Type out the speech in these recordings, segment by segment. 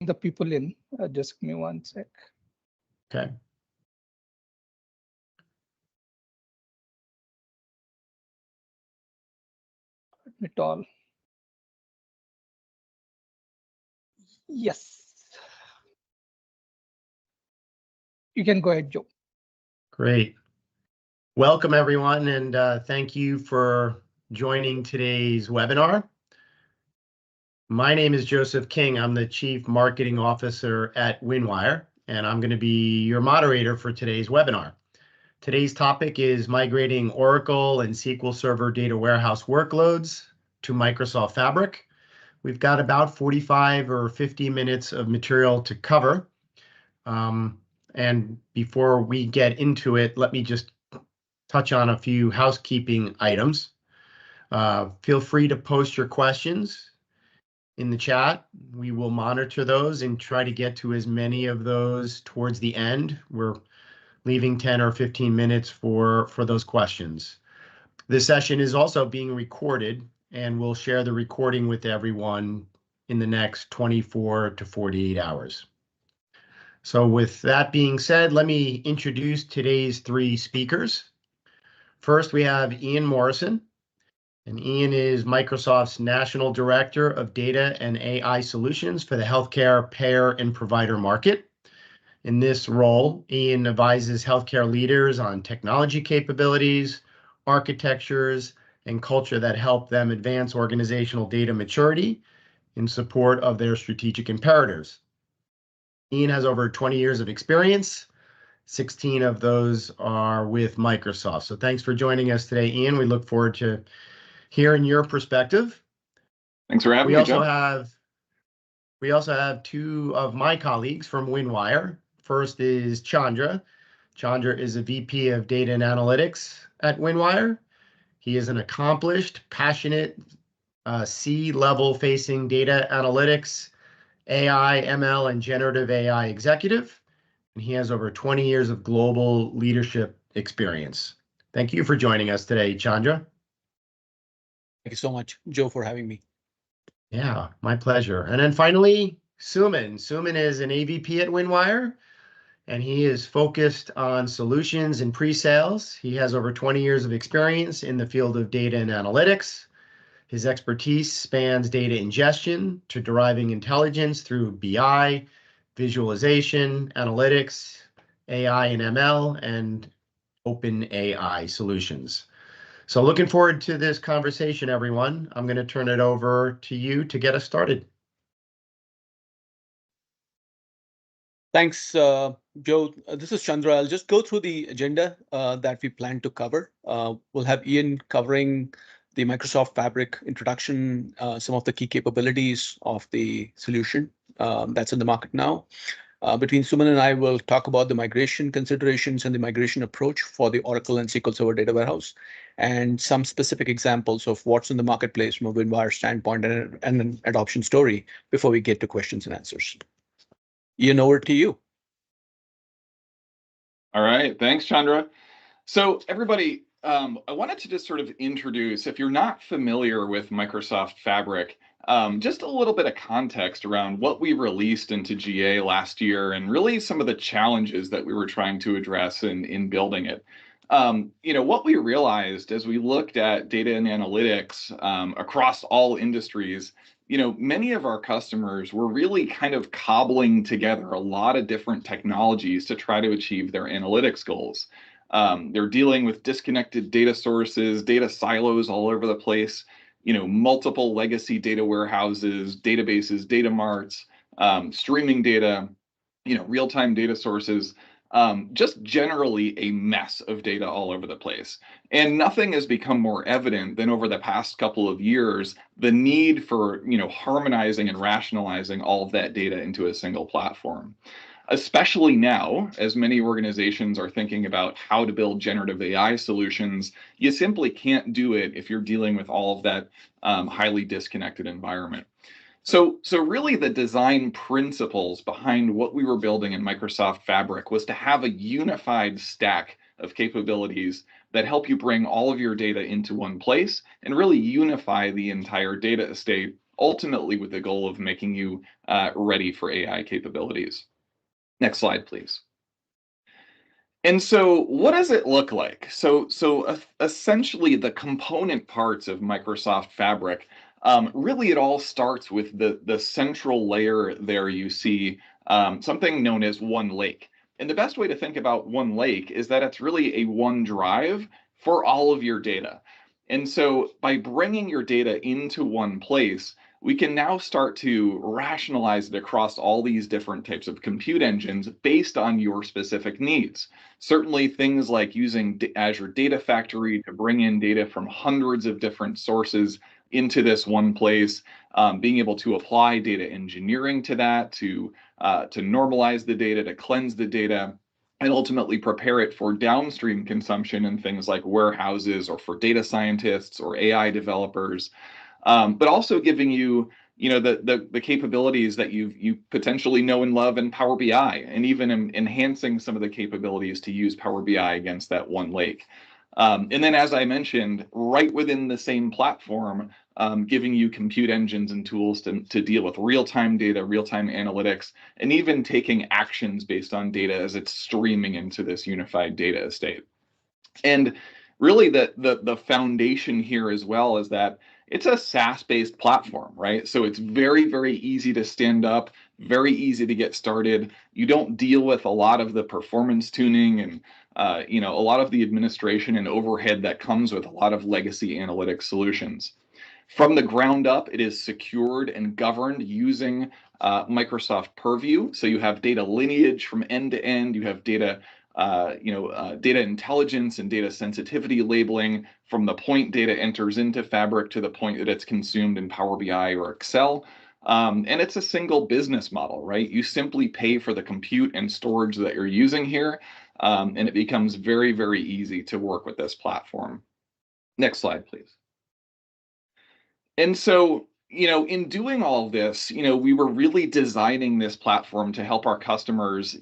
the people in. Just give me one sec. Okay. Admit all. Yes. You can go ahead, Joe. Great. Welcome, everyone, and thank you for joining today's webinar. My name is Joseph King. I'm the Chief Marketing Officer at WinWire, and I'm going to be your moderator for today's webinar. Today's topic is migrating Oracle and SQL Server data warehouse workloads to Microsoft Fabric. We've got about 45 or 50 minutes of material to cover. And before we get into it, let me just touch on a few housekeeping items. Feel free to post your questions in the chat. We will monitor those and try to get to as many of those towards the end. We're leaving 10 or 15 minutes for those questions. This session is also being recorded, and we'll share the recording with everyone in the next 24 to 48 hours. So with that being said, let me introduce today's three speakers. First, we have Ian Morrison, and Ian is Microsoft's National Director of Data and AI Solutions for the healthcare payer and provider market. In this role, Ian advises healthcare leaders on technology capabilities, architectures, and culture that help them advance organizational data maturity in support of their strategic imperatives. Ian has over 20 years of experience. 16 of those are with Microsoft. So thanks for joining us today, Ian. We look forward to hearing your perspective. Thanks for having me, Joe. We also have two of my colleagues from WinWire. First is Chandra. Chandra is a VP of Data and Analytics at WinWire. He is an accomplished, passionate, C-level facing data analytics, AI, ML, and generative AI executive, and he has over 20 years of global leadership experience. Thank you for joining us today, Chandra. Thank you so much, Joe, for having me. Yeah, my pleasure. And then finally, Suman. Suman is an AVP at WinWire, and he is focused on solutions and pre-sales. He has over 20 years of experience in the field of data and analytics. His expertise spans data ingestion to deriving intelligence through BI, visualization, analytics, AI and ML, and open AI solutions. So looking forward to this conversation, everyone. I'm going to turn it over to you to get us started. Thanks, Joe. This is Chandra. I'll just go through the agenda that we plan to cover. We'll have Ian covering the Microsoft Fabric introduction, some of the key capabilities of the solution that's in the market now. Between Suman and I, will talk about the migration considerations and the migration approach for the Oracle and SQL Server data warehouse, and some specific examples of what's in the marketplace from a WinWire standpoint and an adoption story before we get to questions and answers. Ian, over to you. All right, thanks, Chandra. So everybody, I wanted to just sort of introduce, if you're not familiar with Microsoft Fabric, just a little bit of context around what we released into GA last year and really some of the challenges that we were trying to address in building it. What we realized as we looked at data and analytics across all industries, many of our customers were really kind of cobbling together a lot of different technologies to try to achieve their analytics goals. They're dealing with disconnected data sources, data silos all over the place, multiple legacy data warehouses, databases, data marts, streaming data, real-time data sources, just generally a mess of data all over the place. And nothing has become more evident than over the past couple of years, the need for, harmonizing and rationalizing all of that data into a single platform. Especially now, as many organizations are thinking about how to build generative AI solutions, you simply can't do it if you're dealing with all of that highly disconnected environment. So really the design principles behind what we were building in Microsoft Fabric was to have a unified stack of capabilities that help you bring all of your data into one place and really unify the entire data estate ultimately with the goal of making you ready for AI capabilities. Next slide, please. And so what does it look like? So essentially the component parts of Microsoft Fabric, really it all starts with the central layer there. You see something known as One Lake. And the best way to think about One Lake is that it's really a one drive for all of your data. And so by bringing your data into one place, we can now start to rationalize it across all these different types of compute engines based on your specific needs. Certainly things like using Azure Data Factory to bring in data from hundreds of different sources into this one place, being able to apply data engineering to that, to normalize the data, to cleanse the data, and ultimately prepare it for downstream consumption in things like warehouses or for data scientists or AI developers. But also giving you, the capabilities that you potentially know and love in Power BI, and even enhancing some of the capabilities to use Power BI against that one lake. And then, as I mentioned, right within the same platform, giving you compute engines and tools to deal with real-time data, real-time analytics, and even taking actions based on data as it's streaming into this unified data estate. And really the foundation here as well is that it's a SaaS-based platform, right? So it's very, very easy to stand up, very easy to get started. You don't deal with a lot of the performance tuning and a lot of the administration and overhead that comes with a lot of legacy analytics solutions. From the ground up, it is secured and governed using Microsoft Purview. So you have data lineage from end to end. You have data data intelligence and data sensitivity labeling from the point data enters into Fabric to the point that it's consumed in Power BI or Excel. And it's a single business model, right? You simply pay for the compute and storage that you're using here, and it becomes very, very easy to work with this platform. Next slide, please. And so, in doing all of this, we were really designing this platform to help our customers,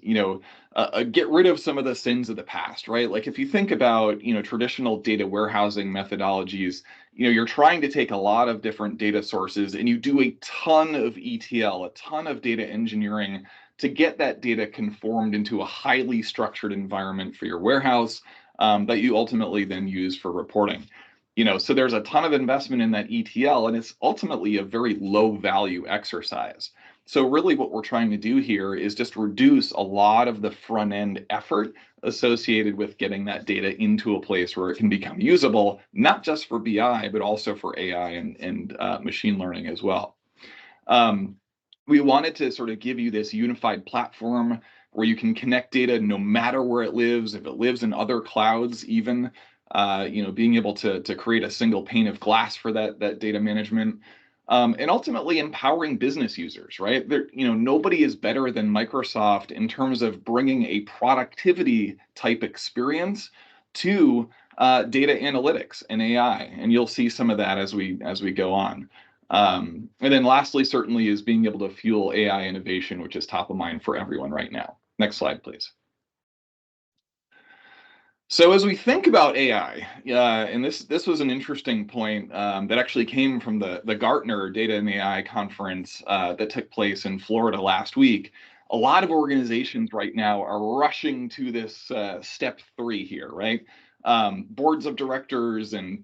get rid of some of the sins of the past, right? Like if you think about, traditional data warehousing methodologies, you're trying to take a lot of different data sources and you do a ton of ETL, a ton of data engineering to get that data conformed into a highly structured environment for your warehouse that you ultimately then use for reporting. So there's a ton of investment in that ETL, and it's ultimately a very low value exercise. So really what we're trying to do here is just reduce a lot of the front end effort associated with getting that data into a place where it can become usable, not just for BI, but also for AI and machine learning as well. We wanted to sort of give you this unified platform where you can connect data no matter where it lives, if it lives in other clouds even. Being able to create a single pane of glass for that data management, and ultimately empowering business users, right? Nobody is better than Microsoft in terms of bringing a productivity type experience to data analytics and AI, and you'll see some of that as we go on. And then lastly, certainly, is being able to fuel AI innovation, which is top of mind for everyone right now. Next slide, please. So as we think about AI, and this was an interesting point that actually came from the Gartner Data and AI conference that took place in Florida last week. A lot of organizations right now are rushing to this step 3 here, right? Boards of directors and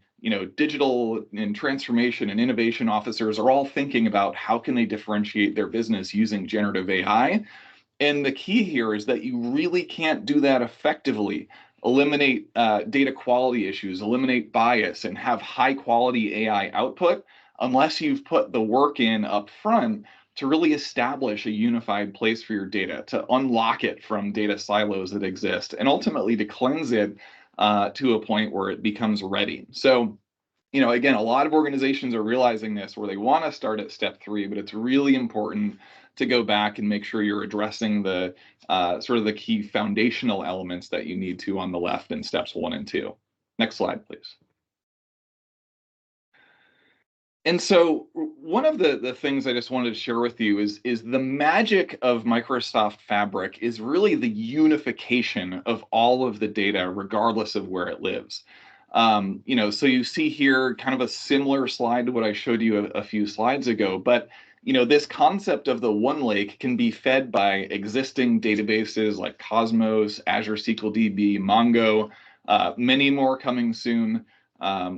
digital and transformation and innovation officers are all thinking about how can they differentiate their business using generative AI. And the key here is that you really can't do that effectively. Eliminate data quality issues, eliminate bias, and have high quality AI output unless you've put the work in up front to really establish a unified place for your data, to unlock it from data silos that exist, and ultimately to cleanse it to a point where it becomes ready. So, again, a lot of organizations are realizing this, where they want to start at step 3, but it's really important to go back and make sure you're addressing the sort of the key foundational elements that you need to on the left in steps 1 and 2. Next slide, please. And so one of the things I just wanted to share with you is the magic of Microsoft Fabric is really the unification of all of the data, regardless of where it lives. So you see here kind of a similar slide to what I showed you a few slides ago, but this concept of the one lake can be fed by existing databases like Cosmos, Azure SQL DB, Mongo, many more coming soon,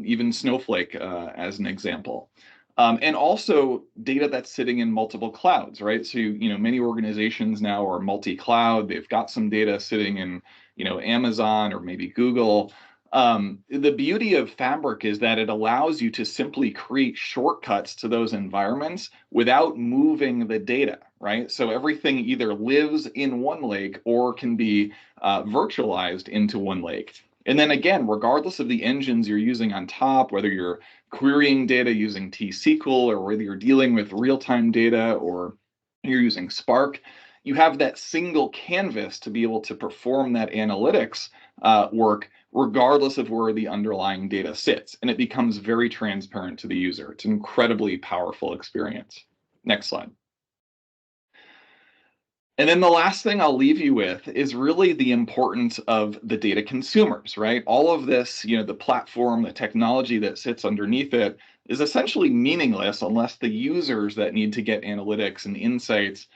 even Snowflake as an example. And also data that's sitting in multiple clouds, right? So, many organizations now are multi-cloud. They've got some data sitting in, Amazon or maybe Google. The beauty of Fabric is that it allows you to simply create shortcuts to those environments without moving the data, right? So everything either lives in one lake or can be virtualized into one lake. And then again, regardless of the engines you're using on top, whether you're querying data using T-SQL or whether you're dealing with real-time data or you're using Spark, you have that single canvas to be able to perform that analytics work regardless of where the underlying data sits. And it becomes very transparent to the user. It's an incredibly powerful experience. Next slide. And then the last thing I'll leave you with is really the importance of the data consumers, right? All of this, the platform, the technology that sits underneath it is essentially meaningless unless the users that need to get analytics and insights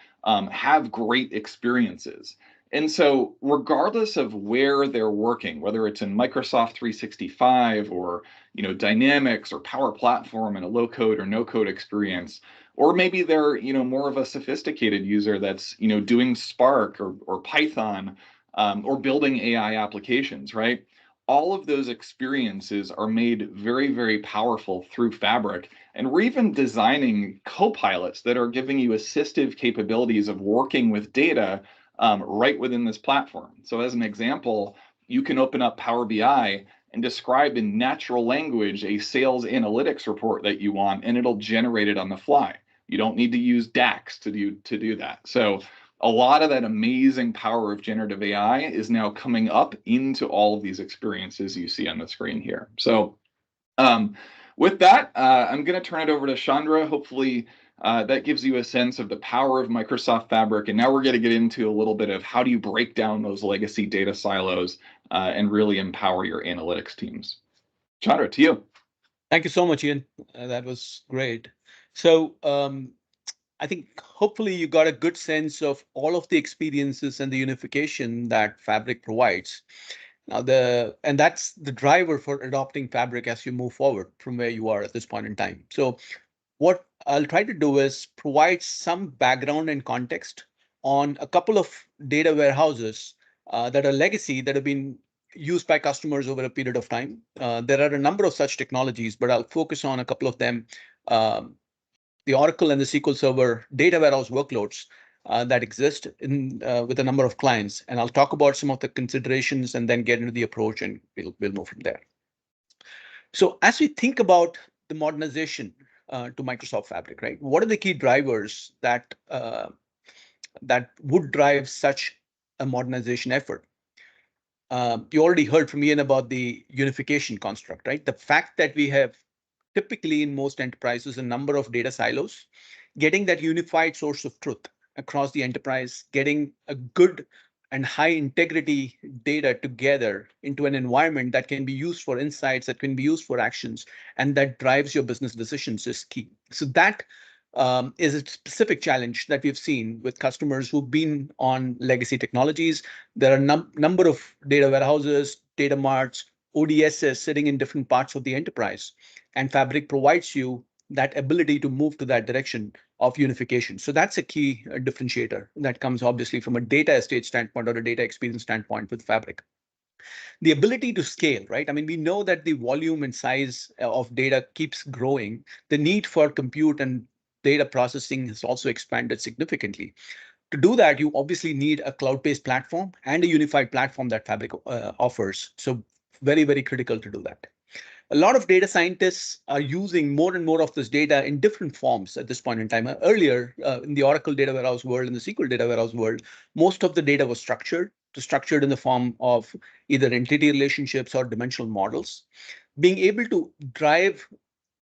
have great experiences. And so regardless of where they're working, whether it's in Microsoft 365 or Dynamics or Power Platform in a low code or no code experience, or maybe they're more of a sophisticated user that's doing Spark or Python or building AI applications, right? All of those experiences are made very, very powerful through Fabric. And we're even designing co-pilots that are giving you assistive capabilities of working with data right within this platform. So as an example, you can open up Power BI and describe in natural language a sales analytics report that you want, and it'll generate it on the fly. You don't need to use DAX to do that. So a lot of that amazing power of generative AI is now coming up into all of these experiences you see on the screen here. So with that, I'm going to turn it over to Chandra. Hopefully that gives you a sense of the power of Microsoft Fabric. And now we're going to get into a little bit of how do you break down those legacy data silos and really empower your analytics teams. Chandra, to you. Thank you so much, Ian. That was great. So I think hopefully you got a good sense of all of the experiences and the unification that Fabric provides. Now and that's the driver for adopting Fabric as you move forward from where you are at this point in time. So what I'll try to do is provide some background and context on a couple of data warehouses that are legacy that have been used by customers over a period of time. There are a number of such technologies, but I'll focus on a couple of them. The Oracle and the SQL Server data warehouse workloads that exist with a number of clients. And I'll talk about some of the considerations and then get into the approach, and we'll move from there. So as we think about the modernization to Microsoft Fabric, right? What are the key drivers that would drive such a modernization effort? You already heard from Ian about the unification construct, right? The fact that we have typically in most enterprises a number of data silos, getting that unified source of truth across the enterprise, getting a good and high integrity data together into an environment that can be used for insights, that can be used for actions, and that drives your business decisions is key. So that is a specific challenge that we've seen with customers who've been on legacy technologies. There are a number of data warehouses, data marts, ODSs sitting in different parts of the enterprise, and Fabric provides you that ability to move to that direction of unification. So that's a key differentiator that comes obviously from a data estate standpoint or a data experience standpoint with Fabric. The ability to scale, right? I mean, we know that the volume and size of data keeps growing. The need for compute and data processing has also expanded significantly. To do that, you obviously need a cloud-based platform and a unified platform that Fabric offers. So very, very critical to do that. A lot of data scientists are using more and more of this data in different forms at this point in time. Earlier, in the Oracle data warehouse world, in the SQL data warehouse world, most of the data was structured in the form of either entity relationships or dimensional models. Being able to drive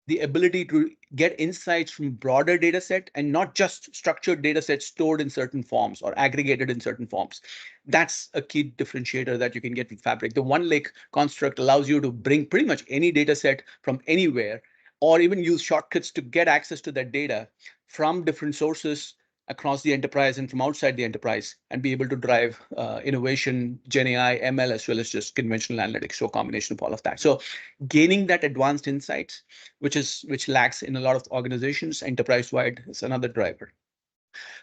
the ability to get insights from broader data set and not just structured data sets stored in certain forms or aggregated in certain forms. That's a key differentiator that you can get with Fabric. The one lake construct allows you to bring pretty much any data set from anywhere, or even use shortcuts to get access to that data from different sources across the enterprise and from outside the enterprise, and be able to drive innovation, Gen AI, ML, as well as just conventional analytics, so a combination of all of that. So gaining that advanced insights, which lacks in a lot of organizations enterprise-wide, is another driver.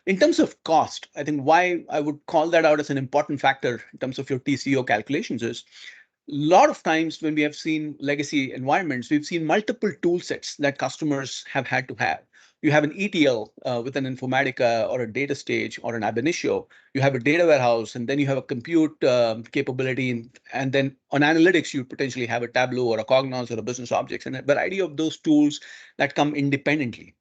In terms of cost, I think why I would call that out as an important factor in terms of your TCO calculations is a lot of times when we have seen legacy environments, we've seen multiple tool sets that customers have had to have. You have an ETL with an Informatica or a data stage or an ab initio. You have a data warehouse, and then you have a compute capability. And then on analytics, you potentially have a Tableau or a Cognos or a business objects, and a variety of those tools that come independently.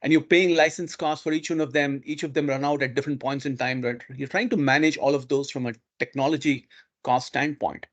And you're paying license costs for each one of them. Each of them run out at different points in time. Right? You're trying to manage all of those from a technology cost standpoint.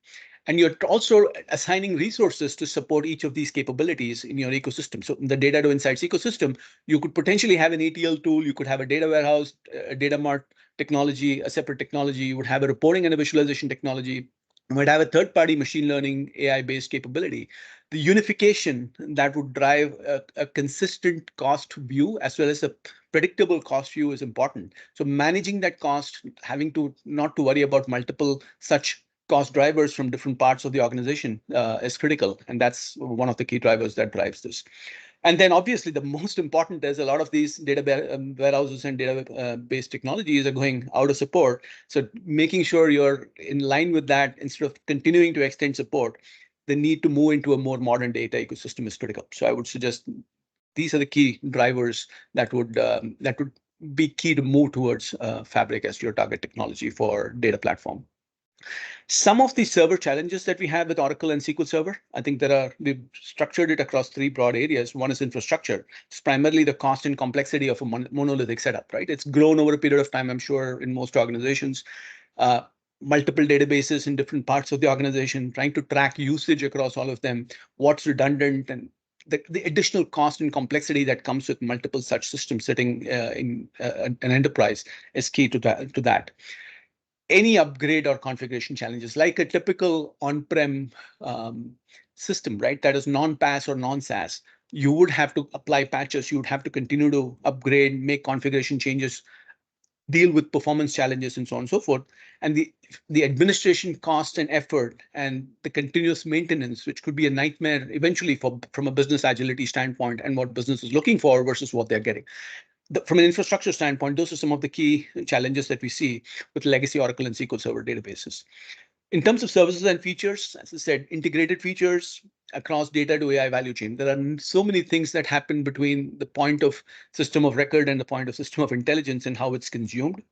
And you're also assigning resources to support each of these capabilities in your ecosystem. So in the data to insights ecosystem, you could potentially have an ETL tool, you could have a data warehouse, a data mart technology, a separate technology, you would have a reporting and a visualization technology, you might have a third-party machine learning AI-based capability. The unification that would drive a consistent cost view as well as a predictable cost view is important. So managing that cost, having to not to worry about multiple such cost drivers from different parts of the organization is critical. And that's one of the key drivers that drives this. And then obviously the most important is a lot of these data warehouses and data-based technologies are going out of support. So making sure you're in line with that instead of continuing to extend support, the need to move into a more modern data ecosystem is critical. So I would suggest these are the key drivers that would be key to move towards Fabric as your target technology for data platform. Some of the server challenges that we have with Oracle and SQL Server, I think we've structured it across three broad areas. One is infrastructure. It's primarily the cost and complexity of a monolithic setup, right? It's grown over a period of time, I'm sure, in most organizations. Multiple databases in different parts of the organization, trying to track usage across all of them, what's redundant, and the additional cost and complexity that comes with multiple such systems sitting in an enterprise is key to that. Any upgrade or configuration challenges, like a typical on-prem system, right, that is non-PaaS or non-SaaS, you would have to apply patches, you would have to continue to upgrade, make configuration changes, deal with performance challenges, and so on and so forth. And the administration cost and effort and the continuous maintenance, which could be a nightmare eventually from a business agility standpoint and what business is looking for versus what they're getting. From an infrastructure standpoint, those are some of the key challenges that we see with legacy Oracle and SQL Server databases. In terms of services and features, as I said, integrated features across data to AI value chain. There are so many things that happen between the point of system of record and the point of system of intelligence and how it's consumed.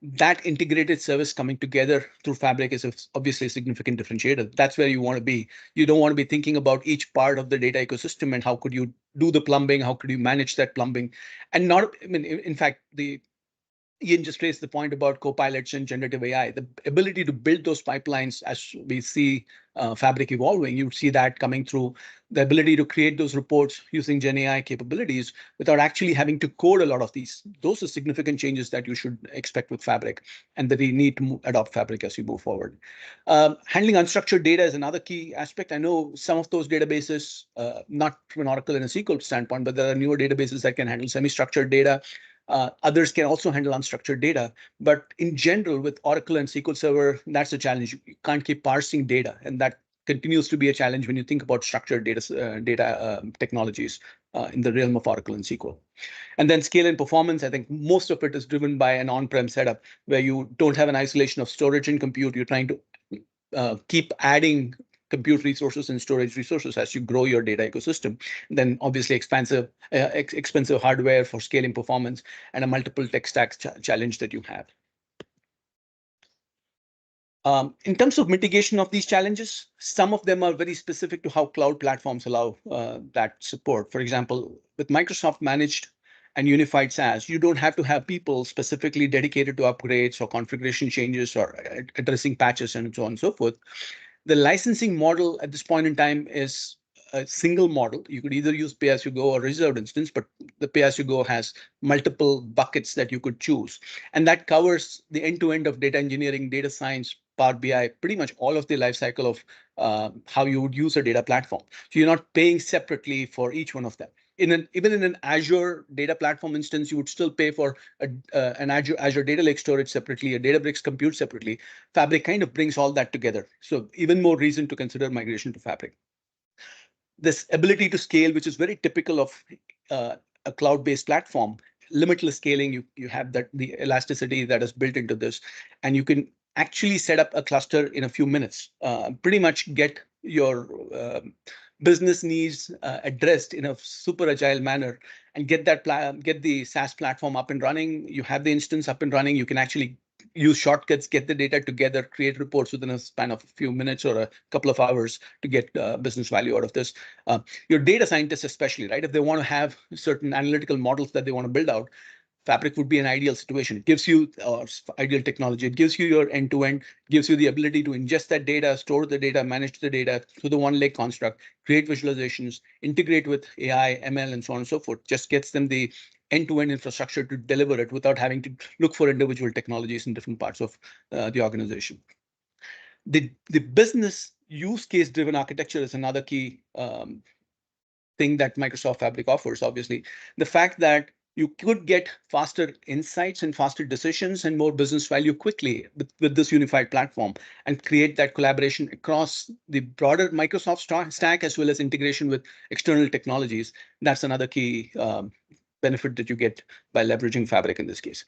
That integrated service coming together through Fabric is obviously a significant differentiator. That's where you want to be. You don't want to be thinking about each part of the data ecosystem and how could you do the plumbing, how could you manage that plumbing, and not, I mean, in fact, Ian just raised the point about copilots and generative AI. The ability to build those pipelines as we see Fabric evolving, you see that coming through the ability to create those reports using Gen AI capabilities without actually having to code a lot of these. Those are significant changes that you should expect with Fabric, and that we need to adopt Fabric as we move forward. Handling unstructured data is another key aspect. I know some of those databases, not from an Oracle and a SQL standpoint, but there are newer databases that can handle semi-structured data. Others can also handle unstructured data, but in general, with Oracle and SQL Server, that's a challenge. You can't keep parsing data, and that continues to be a challenge when you think about structured data technologies in the realm of Oracle and SQL. And then scale and performance, I think most of it is driven by an on-prem setup where you don't have an isolation of storage and compute. You're trying to keep adding compute resources and storage resources as you grow your data ecosystem. Then obviously expensive hardware for scaling performance and a multiple tech stack challenge that you have. In terms of mitigation of these challenges, some of them are very specific to how cloud platforms allow that support. For example, with Microsoft managed and unified SaaS, you don't have to have people specifically dedicated to upgrades or configuration changes or addressing patches and so on and so forth. The licensing model at this point in time is a single model. You could either use pay-as-you-go or reserved instance, but the pay-as-you-go has multiple buckets that you could choose. And that covers the end-to-end of data engineering, data science, Power BI, pretty much all of the life cycle of how you would use a data platform. So you're not paying separately for each one of them. Even in an Azure data platform instance, you would still pay for an Azure Data Lake storage separately, a Databricks compute separately. Fabric kind of brings all that together. So even more reason to consider migration to Fabric. This ability to scale, which is very typical of a cloud-based platform, limitless scaling, you have that the elasticity that is built into this, and you can actually set up a cluster in a few minutes, pretty much get your business needs addressed in a super agile manner, and get the SaaS platform up and running. You have the instance up and running. You can actually use shortcuts, get the data together, create reports within a span of a few minutes or a couple of hours to get business value out of this. Your data scientists especially, right? If they want to have certain analytical models that they want to build out, Fabric would be an ideal situation. It gives you ideal technology. It gives you your end-to-end, gives you the ability to ingest that data, store the data, manage the data through the one lake construct, create visualizations, integrate with AI, ML, and so on and so forth. Just gets them the end-to-end infrastructure to deliver it without having to look for individual technologies in different parts of the organization. The business use case driven architecture is another key thing that Microsoft Fabric offers. Obviously, the fact that you could get faster insights and faster decisions and more business value quickly with this unified platform, and create that collaboration across the broader Microsoft stack, as well as integration with external technologies. That's another key benefit that you get by leveraging Fabric in this case.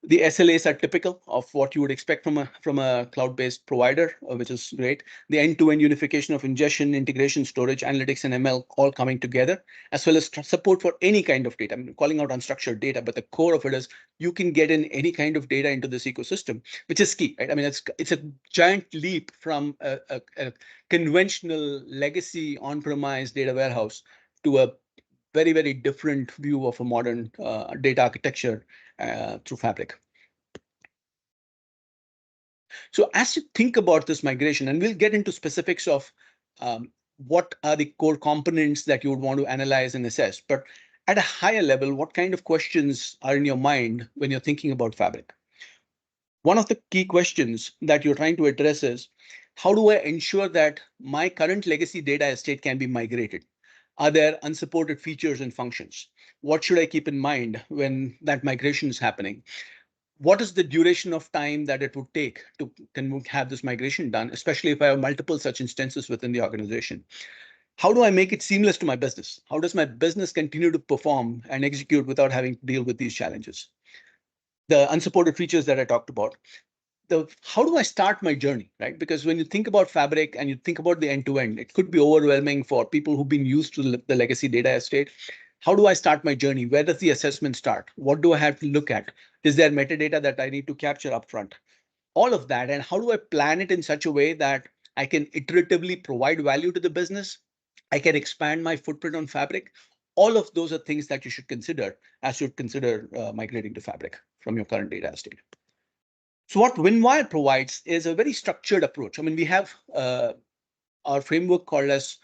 The SLAs are typical of what you would expect from a cloud-based provider, which is great. The end-to-end unification of ingestion, integration, storage, analytics, and ML all coming together, as well as support for any kind of data. I'm calling out unstructured data, but the core of it is you can get in any kind of data into this ecosystem, which is key, right? I mean, it's a giant leap from a conventional legacy on-premise data warehouse to a very, very different view of a modern data architecture through Fabric. So as you think about this migration, and we'll get into specifics of what are the core components that you would want to analyze and assess, but at a higher level, what kind of questions are in your mind when you're thinking about Fabric? One of the key questions that you're trying to address is, how do I ensure that my current legacy data estate can be migrated? Are there unsupported features and functions? What should I keep in mind when that migration is happening? What is the duration of time that it would take to have this migration done, especially if I have multiple such instances within the organization? How do I make it seamless to my business? How does my business continue to perform and execute without having to deal with these challenges? The unsupported features that I talked about. How do I start my journey, right? Because when you think about Fabric and you think about the end-to-end, it could be overwhelming for people who've been used to the legacy data estate. How do I start my journey? Where does the assessment start? What do I have to look at? Is there metadata that I need to capture upfront? All of that, and how do I plan it in such a way that I can iteratively provide value to the business? I can expand my footprint on Fabric. All of those are things that you should consider as you consider migrating to Fabric from your current data estate. So what WinWire provides is a very structured approach. I mean, we have our framework called as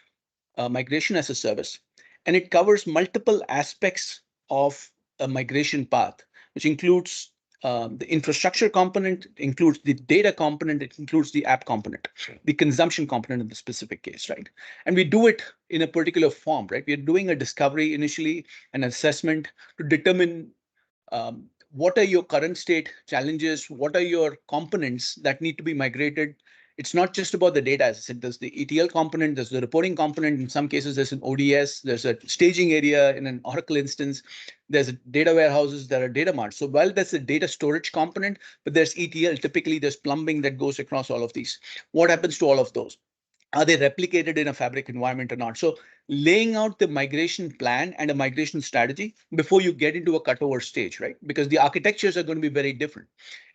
migration as a service, and it covers multiple aspects of a migration path, which includes the infrastructure component, includes the data component, it includes the app component, the consumption component in the specific case, right? And we do it in a particular form, right? We're doing a discovery initially, an assessment to determine what are your current state challenges, what are your components that need to be migrated. It's not just about the data. As I said, there's the ETL component, there's the reporting component. In some cases, there's an ODS, there's a staging area in an Oracle instance, there's a data warehouses, there are data marts. So while there's a data storage component, but there's ETL, typically there's plumbing that goes across all of these. What happens to all of those? Are they replicated in a Fabric environment or not? So laying out the migration plan and a migration strategy before you get into a cutover stage, right? Because the architectures are going to be very different.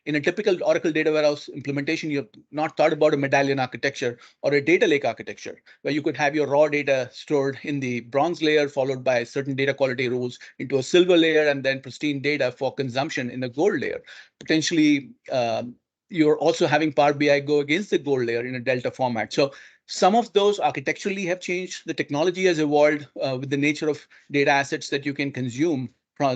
In a typical Oracle data warehouse implementation, you've not thought about a medallion architecture or a data lake architecture, where you could have your raw data stored in the bronze layer, followed by certain data quality rules into a silver layer, and then pristine data for consumption in the gold layer. Potentially, you're also having Power BI go against the gold layer in a Delta format. So Some of those architecturally have changed. The technology has evolved with the nature of data assets that you can consume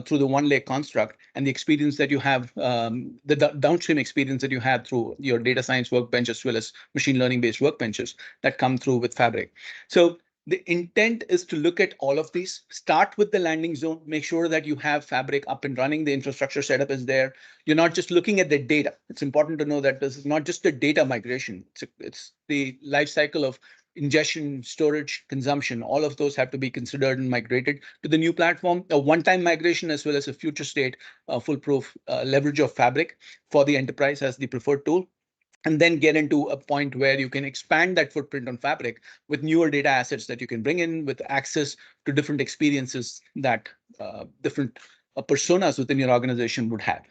through the one lake construct, and the experience that you have, the downstream experience that you have through your data science workbench, as well as machine learning based workbenches that come through with Fabric. So the intent is to look at all of these, start with the landing zone, make sure that you have Fabric up and running, the infrastructure setup is there. You're not just looking at the data. It's important to know that this is not just a data migration. It's the life cycle of ingestion, storage, consumption. All of those have to be considered and migrated to the new platform. A one-time migration, as well as a future state foolproof leverage of Fabric for the enterprise as the preferred tool. And then get into a point where you can expand that footprint on Fabric with newer data assets that you can bring in, with access to different experiences that different personas within your organization would have.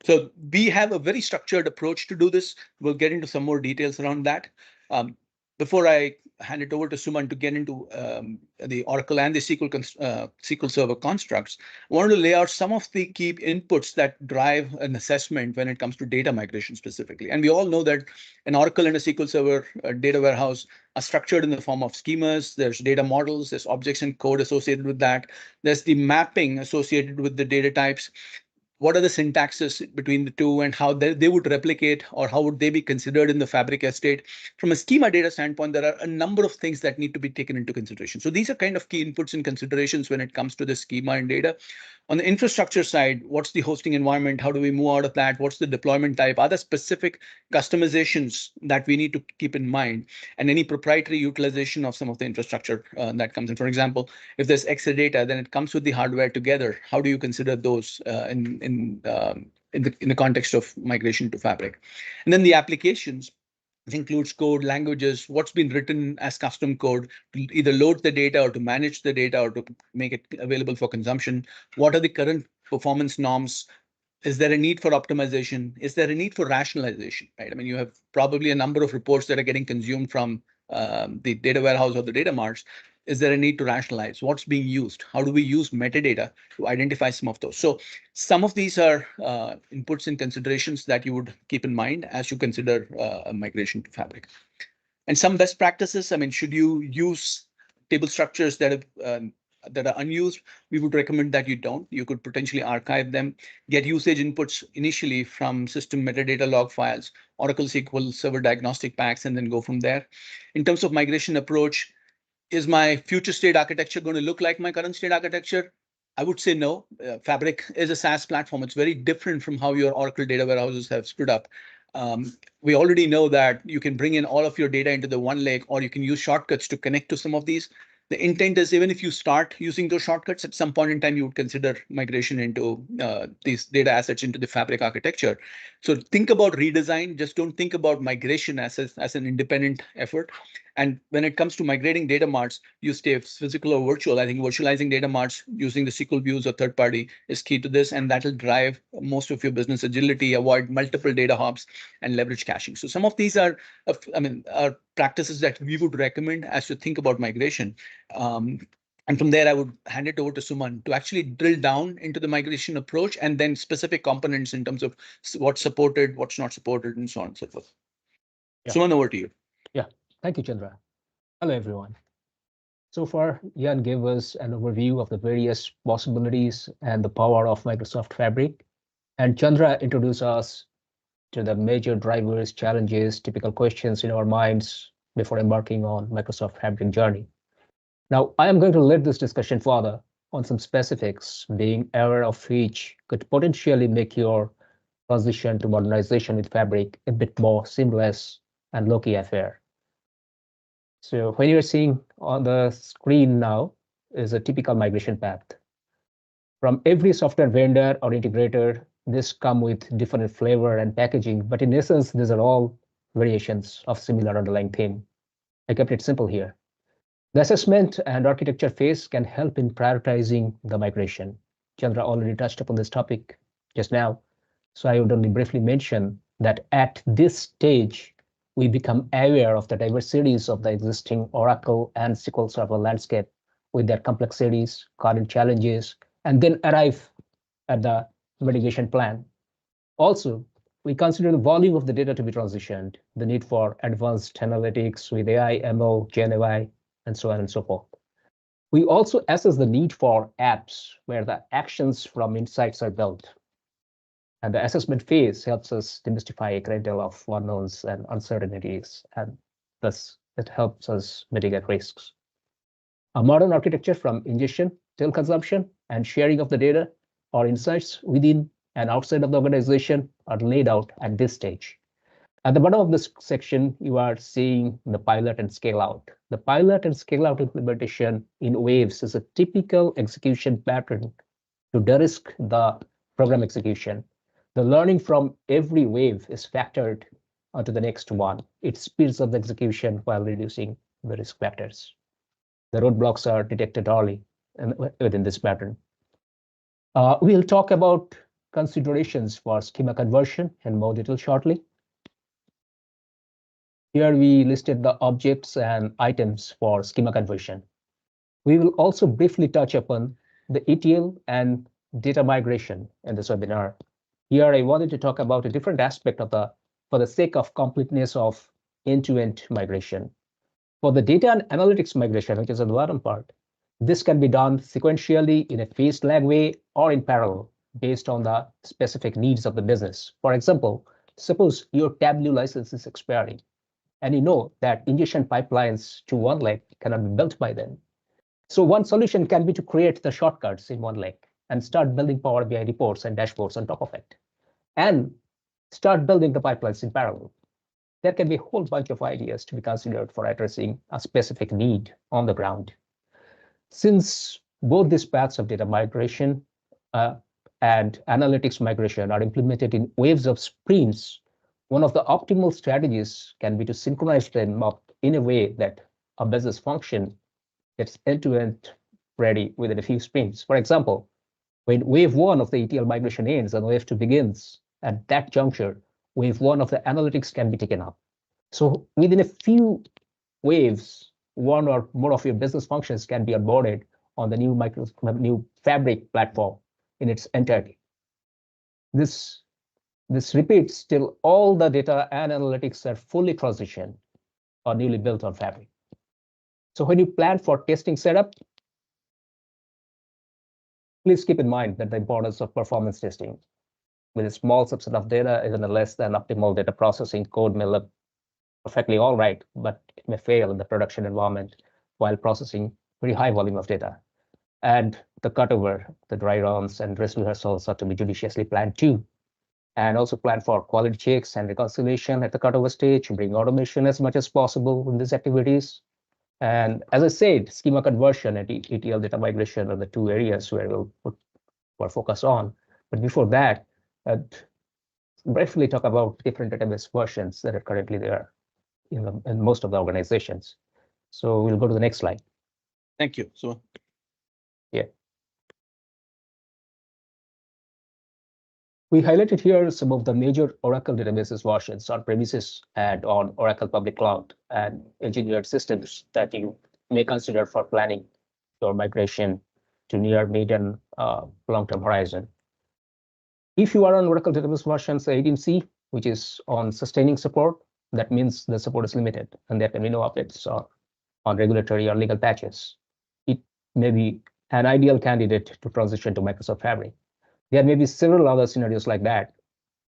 So we have a very structured approach to do this. We'll get into some more details around that. Before I hand it over to Suman to get into the Oracle and the SQL Server constructs, I wanted to lay out some of the key inputs that drive an assessment when it comes to data migration specifically. And we all know that an Oracle and a SQL Server data warehouse are structured in the form of schemas. There's data models, there's objects and code associated with that. There's the mapping associated with the data types. What are the syntaxes between the two, and how they would replicate, or how would they be considered in the Fabric estate? From a schema data standpoint, there are a number of things that need to be taken into consideration. So these are kind of key inputs and considerations when it comes to the schema and data. On the infrastructure side, what's the hosting environment? How do we move out of that? What's the deployment type? Are there specific customizations that we need to keep in mind? And any proprietary utilization of some of the infrastructure that comes in. For example, if there's Exadata, then it comes with the hardware together. How do you consider those in the context of migration to Fabric? And then the applications. It includes code, languages, what's been written as custom code to either load the data or to manage the data or to make it available for consumption. What are the current performance norms? Is there a need for optimization? Is there a need for rationalization? Right? I mean, you have probably a number of reports that are getting consumed from the data warehouse or the data marts. Is there a need to rationalize? What's being used? How do we use metadata to identify some of those? So some of these are inputs and considerations that you would keep in mind as you consider a migration to Fabric. And some best practices, I mean, should you use table structures that are unused? We would recommend that you don't. You could potentially archive them, get usage inputs initially from system metadata log files, Oracle SQL Server diagnostic packs, and then go from there. In terms of migration approach, is my future state architecture going to look like my current state architecture? I would say no. Fabric is a SaaS platform. It's very different from how your Oracle data warehouses have stood up. We already know that you can bring in all of your data into the one lake, or you can use shortcuts to connect to some of these. The intent is, even if you start using those shortcuts, at some point in time, you would consider migration into these data assets into the Fabric architecture. So think about redesign. Just don't think about migration as an independent effort. And when it comes to migrating data marts, you stay physical or virtual. I think virtualizing data marts using the SQL views or third party is key to this, and that will drive most of your business agility, avoid multiple data hops, and leverage caching. So some of these are practices that we would recommend as you think about migration. And from there, I would hand it over to Suman to actually drill down into the migration approach, and then specific components in terms of what's supported, what's not supported, and so on and so forth. Yeah. Suman, over to you. Yeah, thank you, Chandra. Hello, everyone. So far, Jan gave us an overview of the various possibilities and the power of Microsoft Fabric, and Chandra introduced us to the major drivers, challenges, typical questions in our minds before embarking on Microsoft Fabric journey. Now, I am going to lead this discussion further on some specifics, being aware of which could potentially make your transition to modernization with Fabric a bit more seamless and low-key affair. So when you're seeing on the screen now is a typical migration path. From every software vendor or integrator, this come with different flavor and packaging, but in essence, these are all variations of similar underlying theme. I kept it simple here. The assessment and architecture phase can help in prioritizing the migration. Chandra already touched upon this topic just now, so I would only briefly mention that at this stage, we become aware of the diversities of the existing Oracle and SQL Server landscape with their complexities, current challenges, and then arrive at the mitigation plan. Also, we consider the volume of the data to be transitioned, the need for advanced analytics with AI, ML, GenAI, and so on and so forth. We also assess the need for apps where the actions from insights are built. And the assessment phase helps us demystify a great deal of unknowns and uncertainties, and thus it helps us mitigate risks. A modern architecture from ingestion till consumption and sharing of the data or insights within and outside of the organization are laid out at this stage. At the bottom of this section, you are seeing the pilot and scale out. The pilot and scale out implementation in waves is a typical execution pattern to de-risk the program execution. The learning from every wave is factored onto the next one. It speeds up the execution while reducing the risk factors. The roadblocks are detected early and within this pattern. We'll talk about considerations for schema conversion in more detail shortly. Here we listed the objects and items for schema conversion. We will also briefly touch upon the ETL and data migration in this webinar. Here I wanted to talk about a different aspect of for the sake of completeness of end-to-end migration. For the data and analytics migration, which is the bottom part, this can be done sequentially in a phased lag way or in parallel based on the specific needs of the business. For example, suppose your Tableau license is expiring, and you know that ingestion pipelines to OneLake cannot be built by then. So one solution can be to create the shortcuts in OneLake and start building Power BI reports and dashboards on top of it, and start building the pipelines in parallel. There can be a whole bunch of ideas to be considered for addressing a specific need on the ground. Since both these paths of data migration and analytics migration are implemented in waves of sprints, one of the optimal strategies can be to synchronize them up in a way that a business function gets end-to-end ready within a few sprints. For example, when wave one of the ETL migration ends and wave two begins, at that juncture, wave one of the analytics can be taken up. So within a few waves, one or more of your business functions can be onboarded on the new Fabric platform in its entirety. This repeats till all the data and analytics are fully transitioned or newly built on Fabric. So when you plan for testing setup, please keep in mind that the importance of performance testing. With a small subset of data, even a less than optimal data processing code may look perfectly all right, but it may fail in the production environment while processing very high volume of data. And the cutover, the dry runs, and dress rehearsals are to be judiciously planned too. And also plan for quality checks and reconciliation at the cutover stage, bring automation as much as possible in these activities. And as I said, schema conversion and ETL data migration are the two areas where we'll put our focus on. But before that, I'd briefly talk about different database versions that are currently there in most of the organizations. So we'll go to the next slide. Thank you. So, yeah. We highlighted here some of the major Oracle databases versions on premises and on Oracle Public Cloud and engineered systems that you may consider for planning your migration to near, mid, and long-term horizon. If you are on Oracle database versions 18C, which is on sustaining support, that means the support is limited and there can be no updates or on regulatory or legal patches. It may be an ideal candidate to transition to Microsoft Fabric. There may be several other scenarios like that.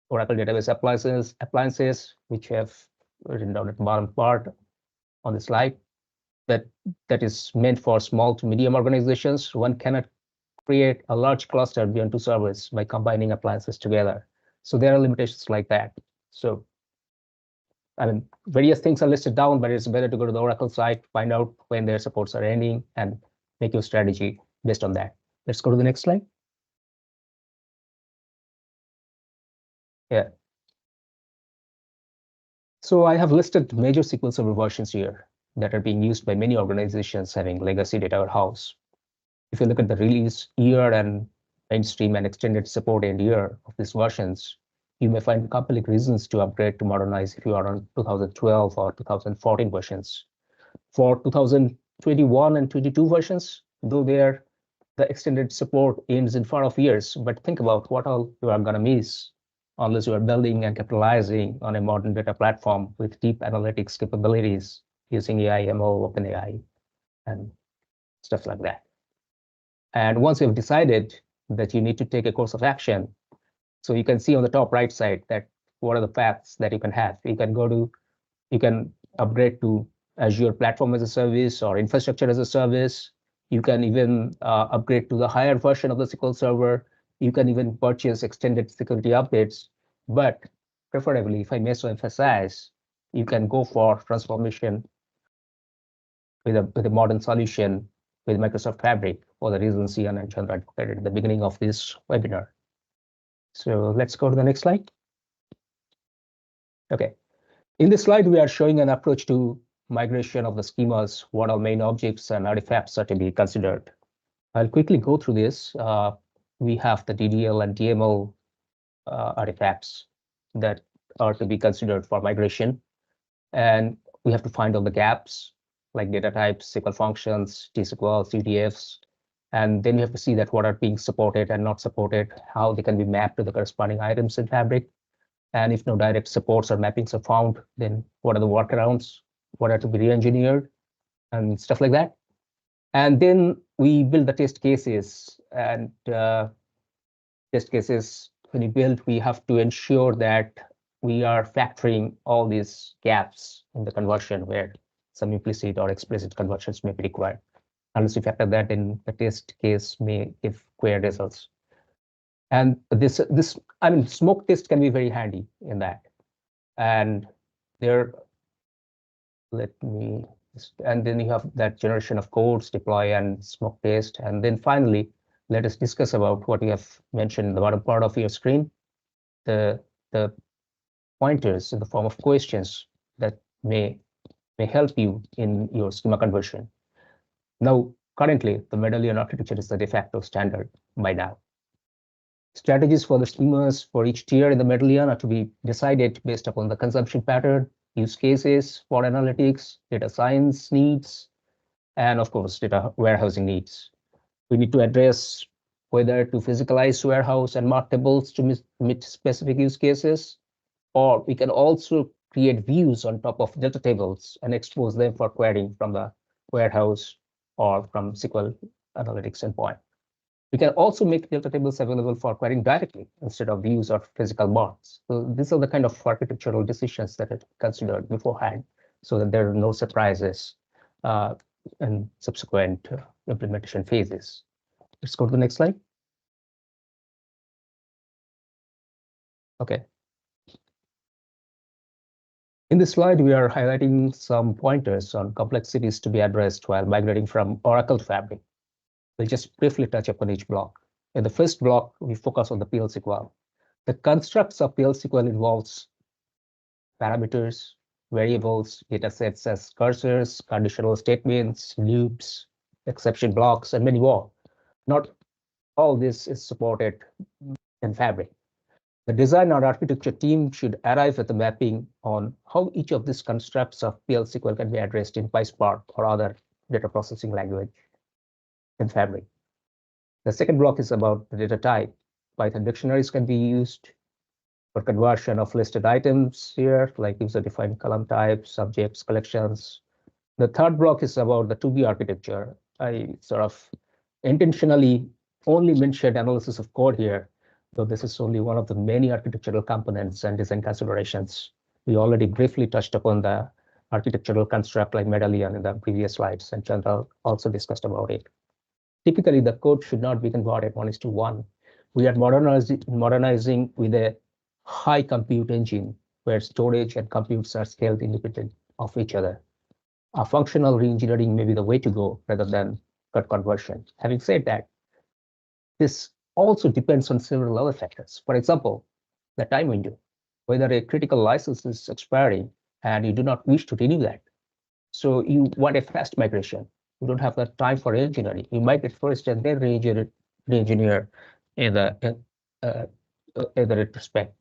Oracle database appliances, which have written down at the bottom part on the slide, that is meant for small to medium organizations. One cannot create a large cluster beyond 2 servers by combining appliances together. So there are limitations like that. So, I mean, various things are listed down, but it's better to go to the Oracle site, find out when their supports are ending, and make your strategy based on that. Let's go to the next slide. Yeah. So I have listed major SQL Server versions here that are being used by many organizations having legacy data warehouse. If you look at the release year and mainstream and extended support end year of these versions, you may find compelling reasons to upgrade to modernize if you are on 2012 or 2014 versions. For 2021 and 22 versions, though the extended support ends in 4 years, but think about what all you are going to miss unless you are building and capitalizing on a modern data platform with deep analytics capabilities using AI, ML, OpenAI, and stuff like that. And once you've decided that you need to take a course of action, so you can see on the top right side that what are the paths that you can have. You can upgrade to Azure Platform as a Service or Infrastructure as a Service. You can even upgrade to the higher version of the SQL Server. You can even purchase extended security updates. But preferably, if I may so emphasize, you can go for transformation with a modern solution with Microsoft Fabric for the reasons Ian and Chandra indicated at the beginning of this webinar. So let's go to the next slide. Okay. In this slide, we are showing an approach to migration of the schemas, what all main objects and artifacts are to be considered. I'll quickly go through this. We have the DDL and DML artifacts that are to be considered for migration. And we have to find all the gaps like data types, SQL functions, TSQL, CDFs. And then we have to see that what are being supported and not supported, how they can be mapped to the corresponding items in Fabric. And if no direct supports or mappings are found, then what are the workarounds? What are to be re-engineered and stuff like that. And then we build the test cases. And test cases, when you build, we have to ensure that we are factoring all these gaps in the conversion where some implicit or explicit conversions may be required. Unless you factor that in, the test case may give query results. And I mean, smoke test can be very handy in that. And and then you have that generation of codes, deploy and smoke test. And then finally, let us discuss about what you have mentioned in the bottom part of your screen, the pointers in the form of questions that may help you in your schema conversion. Now, currently, the medallion architecture is the de facto standard by now. Strategies for the schemas for each tier in the medallion are to be decided based upon the consumption pattern, use cases for analytics, data science needs, and of course, data warehousing needs. We need to address whether to physicalize warehouse and mark tables to meet specific use cases, or we can also create views on top of data tables and expose them for querying from the warehouse or from SQL analytics endpoint. We can also make delta tables available for querying directly instead of views or physical marks. So these are the kind of architectural decisions that are considered beforehand so that there are no surprises in subsequent implementation phases. Let's go to the next slide. Okay. In this slide, we are highlighting some pointers on complexities to be addressed while migrating from Oracle to Fabric. We'll just briefly touch upon each block. In the first block, we focus on the PL/SQL. The constructs of PL/SQL involves parameters, variables, data sets as cursors, conditional statements, loops, exception blocks, and many more. Not all this is supported in Fabric. The design or architecture team should arrive at the mapping on how each of these constructs of PL/SQL can be addressed in PySpark or other data processing language in Fabric. The second block is about the data type. Python dictionaries can be used for conversion of listed items here, like user-defined column types, subjects, collections. The third block is about the 2B architecture. I sort of intentionally only mentioned analysis of code here, though this is only one of the many architectural components and design considerations. We already briefly touched upon the architectural construct like medallion in the previous slides, and Chandra also discussed about it. Typically, the code should not be converted 1:1. We are modernizing with a high compute engine where storage and computes are scaled independent of each other. A functional reengineering may be the way to go rather than code conversion. Having said that, this also depends on several other factors. For example, the time window, whether a critical license is expiring and you do not wish to renew that. So you want a fast migration. You don't have the time for engineering. You migrate first and then re-engineer in the retrospect.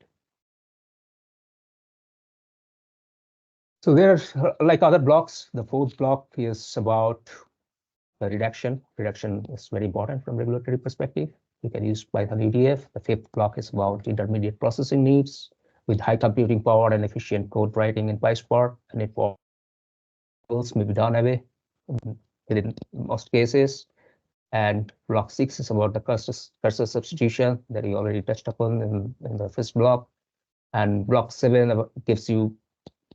So there's like other blocks. The fourth block is about the redaction. Redaction is very important from regulatory perspective. You can use Python UDF. The fifth block is about intermediate processing needs with high computing power and efficient code writing in PySpark, and it may be done away within most cases. And block 6 is about the cursor substitution that you already touched upon in the first block. And block 7 gives you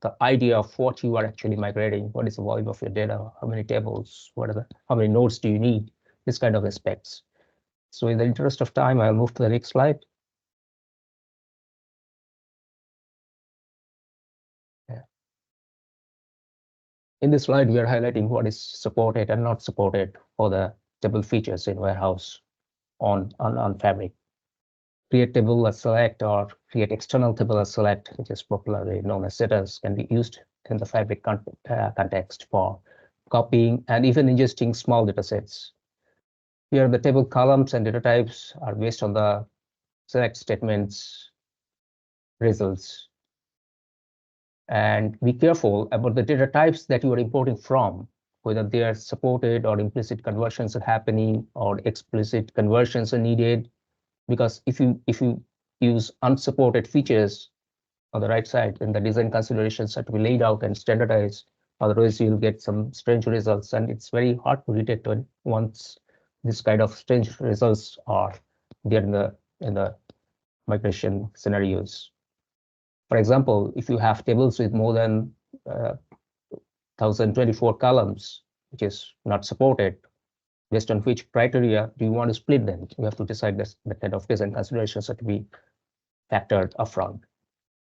the idea of what you are actually migrating. What is the volume of your data? How many tables? How many nodes do you need? This kind of aspects. So in the interest of time, I'll move to the next slide. In this slide, we are highlighting what is supported and not supported for the table features in warehouse on Fabric. Create table as select or create external table as select, which is popularly known as setters, can be used in the Fabric context for copying and even ingesting small data sets. Here, the table columns and data types are based on the select statements results. And be careful about the data types that you are importing from, whether they are supported or implicit conversions are happening or explicit conversions are needed. Because if you use unsupported features on the right side, then the design considerations have to be laid out and standardized. Otherwise, you'll get some strange results, and it's very hard to detect once this kind of strange results are there in the migration scenarios. For example, if you have tables with more than 1024 columns, which is not supported, based on which criteria do you want to split them? You have to decide that kind of design considerations have to be factored upfront.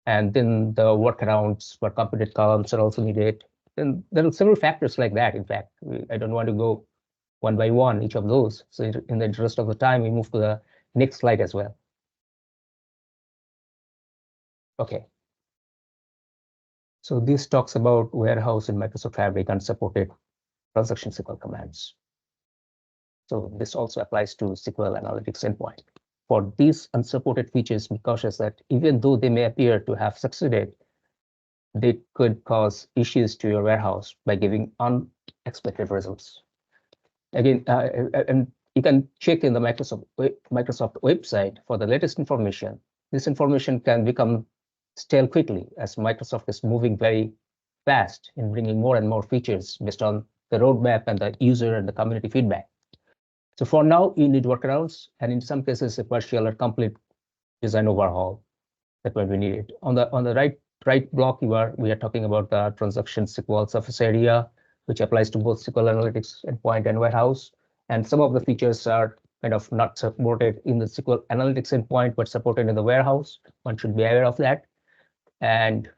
And then the workarounds for computed columns are also needed. And there are several factors like that. In fact, I don't want to go one by one, each of those. So in the interest of the time, we move to the next slide as well. Okay. So this talks about warehouse in Microsoft Fabric and supported transaction SQL commands. So this also applies to SQL Analytics endpoint. For these unsupported features, be cautious that even though they may appear to have succeeded, they could cause issues to your warehouse by giving unexpected results. Again, and you can check in the Microsoft website for the latest information. This information can become stale quickly as Microsoft is moving very fast in bringing more and more features based on the roadmap and the user and the community feedback. So for now, you need workarounds, and in some cases, a partial or complete design overhaul that might be needed. On the right block, we are talking about the transaction SQL surface area, which applies to both SQL Analytics endpoint and warehouse. And some of the features are kind of not supported in the SQL Analytics endpoint, but supported in the warehouse. One should be aware of that. And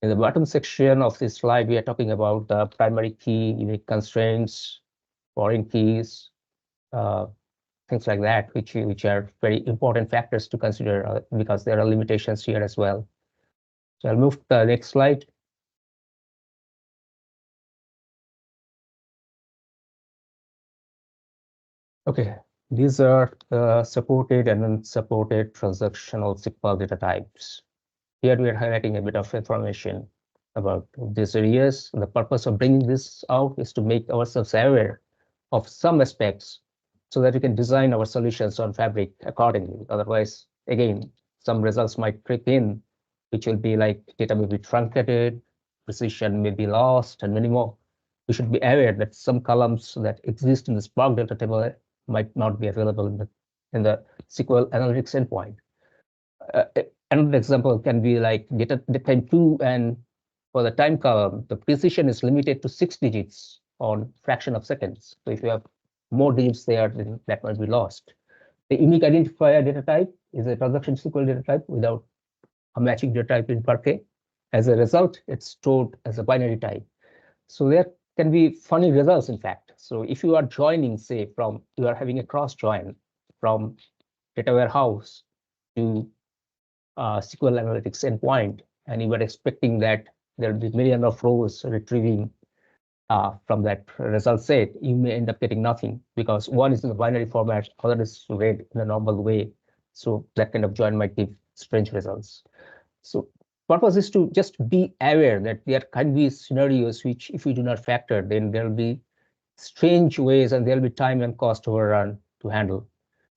in the bottom section of this slide, we are talking about the primary key, unique constraints, foreign keys, things like that, which are very important factors to consider because there are limitations here as well. So I'll move to the next slide. Okay, these are supported and unsupported transactional SQL data types. Here we are highlighting a bit of information about these areas. The purpose of bringing this out is to make ourselves aware of some aspects so that we can design our solutions on Fabric accordingly. Otherwise, again, some results might creep in, which will be like data may be truncated, precision may be lost, and many more. We should be aware that some columns that exist in the Spark data table might not be available in the SQL Analytics endpoint. Another example can be like data time 2, and for the time column, the precision is limited to 6 digits on fraction of seconds. So if you have more digits there, then that might be lost. The unique identifier data type is a transaction SQL data type without a matching data type in Parquet. As a result, it's stored as a binary type. So there can be funny results, in fact. So if you are joining, say, you are having a cross join from data warehouse to SQL Analytics endpoint, and you were expecting that there will be millions of rows retrieving from that result set, you may end up getting nothing because one is in the binary format, other is read in a normal way. So that kind of join might give strange results. So purpose is to just be aware that there can be scenarios which, if we do not factor, then there will be strange ways and there will be time and cost overrun to handle.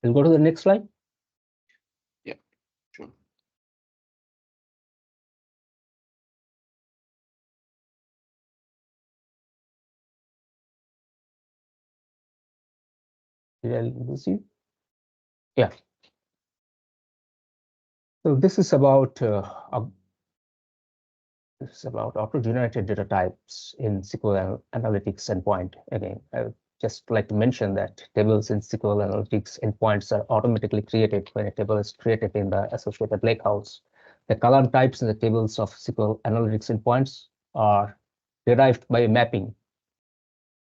We'll go to the next slide. Yeah, sure. Did I lose you? Yeah. So this is about auto-generated data types in SQL Analytics endpoint. Again, I would just like to mention that tables in SQL Analytics endpoints are automatically created when a table is created in the associated lakehouse. The column types in the tables of SQL Analytics endpoints are derived by a mapping.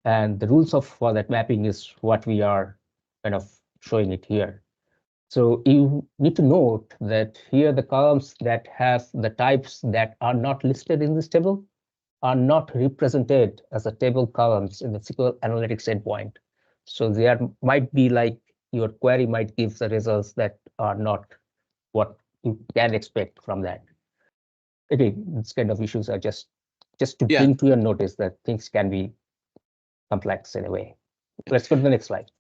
And the rules for that mapping is what we are kind of showing it here. So you need to note that here the columns that have the types that are not listed in this table are not represented as a table columns in the SQL Analytics endpoint. So there might be like your query might give the results that are not what you can expect from that. Again, this kind of issues are just to bring to your notice that things can be complex in a way. Let's go to the next slide.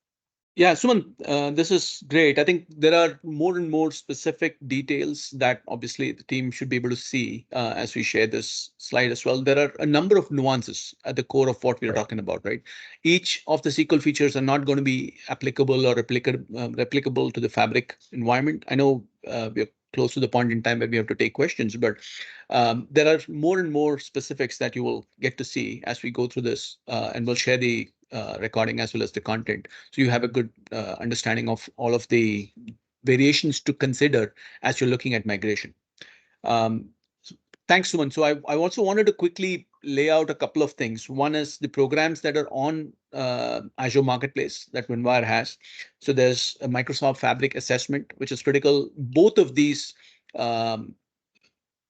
Yeah, Suman, this is great. I think there are more and more specific details that obviously the team should be able to see as we share this slide as well. There are a number of nuances at the core of what we're talking about, right? Each of the SQL features are not going to be applicable or replicable to the Fabric environment. I know we're close to the point in time where we have to take questions, but there are more and more specifics that you will get to see as we go through this, and we'll share the recording as well as the content. So you have a good understanding of all of the variations to consider as you're looking at migration. Thanks, Suman. So I also wanted to quickly lay out a couple of things. One is the programs that are on Azure Marketplace that WinWire has. So there's a Microsoft Fabric assessment, which is critical. Both of these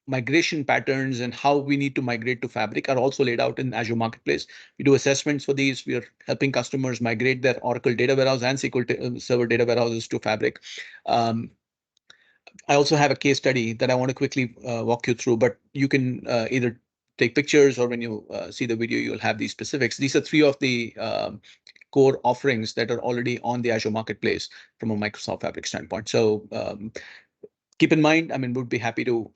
migration patterns and how we need to migrate to Fabric are also laid out in Azure Marketplace. We do assessments for these. We are helping customers migrate their Oracle data warehouse and SQL Server data warehouses to Fabric. I also have a case study that I want to quickly walk you through, but you can either take pictures or when you see the video, you'll have these specifics. These are three of the core offerings that are already on the Azure Marketplace from a Microsoft Fabric standpoint. So keep in mind, I mean, we'd be happy to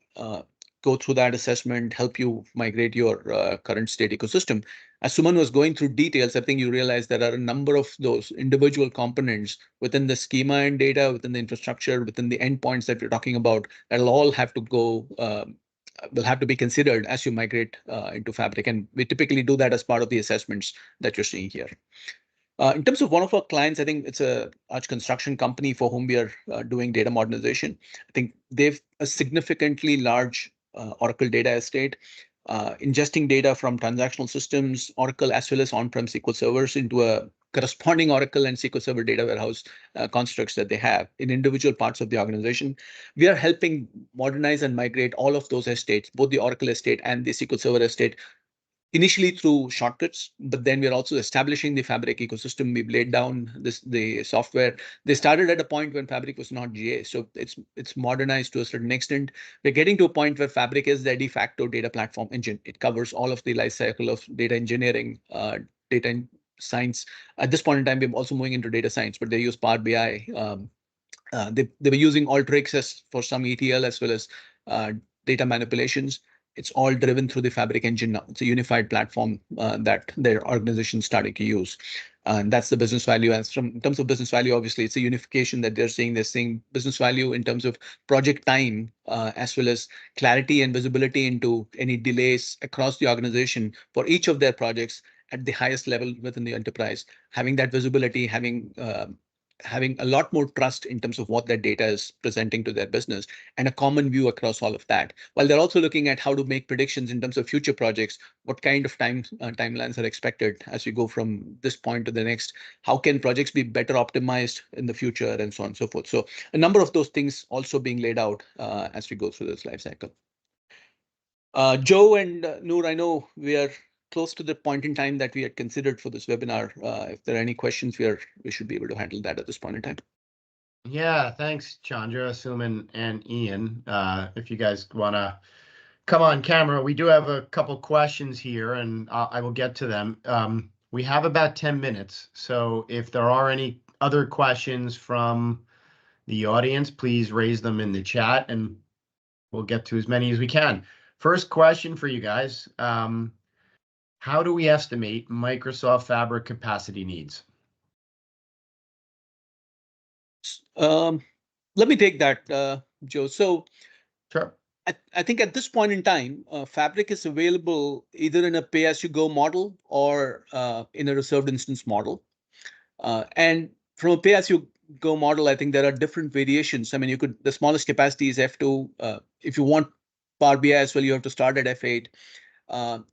go through that assessment, help you migrate your current state ecosystem. As Suman was going through details, I think you realize there are a number of those individual components within the schema and data, within the infrastructure, within the endpoints that we're talking about, that'll all have to go, will have to be considered as you migrate into Fabric. And we typically do that as part of the assessments that you're seeing here. In terms of one of our clients, I think it's a large construction company for whom we are doing data modernization. I think they've a significantly large Oracle data estate, ingesting data from transactional systems, Oracle as well as on-prem SQL servers into a corresponding Oracle and SQL Server data warehouse constructs that they have in individual parts of the organization. We are helping modernize and migrate all of those estates, both the Oracle estate and the SQL Server estate, initially through shortcuts, but then we're also establishing the Fabric ecosystem. We've laid down the software. They started at a point when Fabric was not GA, so it's modernized to a certain extent. We're getting to a point where Fabric is the de facto data platform engine. It covers all of the life cycle of data engineering, data science. At this point in time, we're also moving into data science, but they use Power BI. They were using Alteryx for some ETL as well as data manipulations. It's all driven through the Fabric engine now. It's a unified platform that their organization started to use. And that's the business value. And in terms of business value, obviously, it's a unification that they're seeing. They're seeing business value in terms of project time, as well as clarity and visibility into any delays across the organization for each of their projects at the highest level within the enterprise. Having that visibility, having a lot more trust in terms of what their data is presenting to their business and a common view across all of that. While they're also looking at how to make predictions in terms of future projects, what kind of timelines are expected as we go from this point to the next, how can projects be better optimized in the future, and so on and so forth. So a number of those things also being laid out as we go through this life cycle. Joe and Noor, I know we are close to the point in time that we had considered for this webinar. If there are any questions, we should be able to handle that at this point in time. Yeah, thanks, Chandra, Suman, and Ian. If you guys want to come on camera, we do have a couple questions here, and I will get to them. We have about 10 minutes, so if there are any other questions from the audience, please raise them in the chat and we'll get to as many as we can. First question for you guys. How do we estimate Microsoft Fabric capacity needs? Let me take that, Joe. So Sure. I think at this point in time, Fabric is available either in a pay-as-you-go model or in a reserved instance model. And from a pay-as-you-go model, I think there are different variations. I mean, the smallest capacity is F2. If you want Power BI as well, you have to start at F8.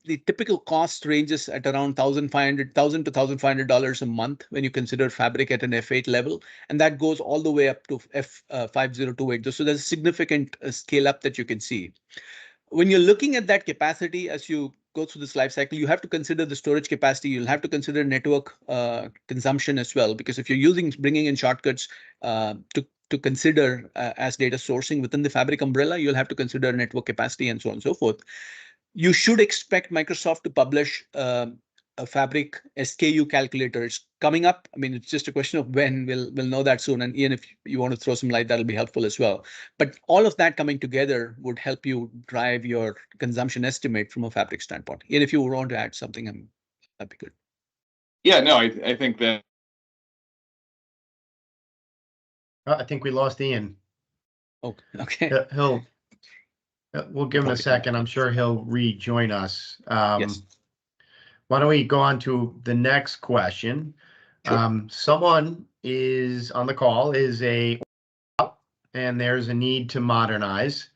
The typical cost ranges at around $1,500 to $1,500 a month when you consider Fabric at an F8 level, and that goes all the way up to F5028. So there's a significant scale up that you can see. When you're looking at that capacity as you go through this life cycle, you have to consider the storage capacity. You'll have to consider network consumption as well, because if you're bringing in shortcuts to consider as data sourcing within the Fabric umbrella, you'll have to consider network capacity and so on and so forth. You should expect Microsoft to publish a Fabric SKU calculator. It's coming up. I mean, it's just a question of when. We'll know that soon. And Ian, if you want to throw some light, that'll be helpful as well. But all of that coming together would help you drive your consumption estimate from a Fabric standpoint. Ian, if you want to add something, that'd be good. Yeah, no, I think that. I think we lost Ian. Oh, okay. We'll give him a second. I'm sure he'll rejoin us. Yes. Why don't we go on to the next question? Sure. Someone is on the call, and there's a need to modernize.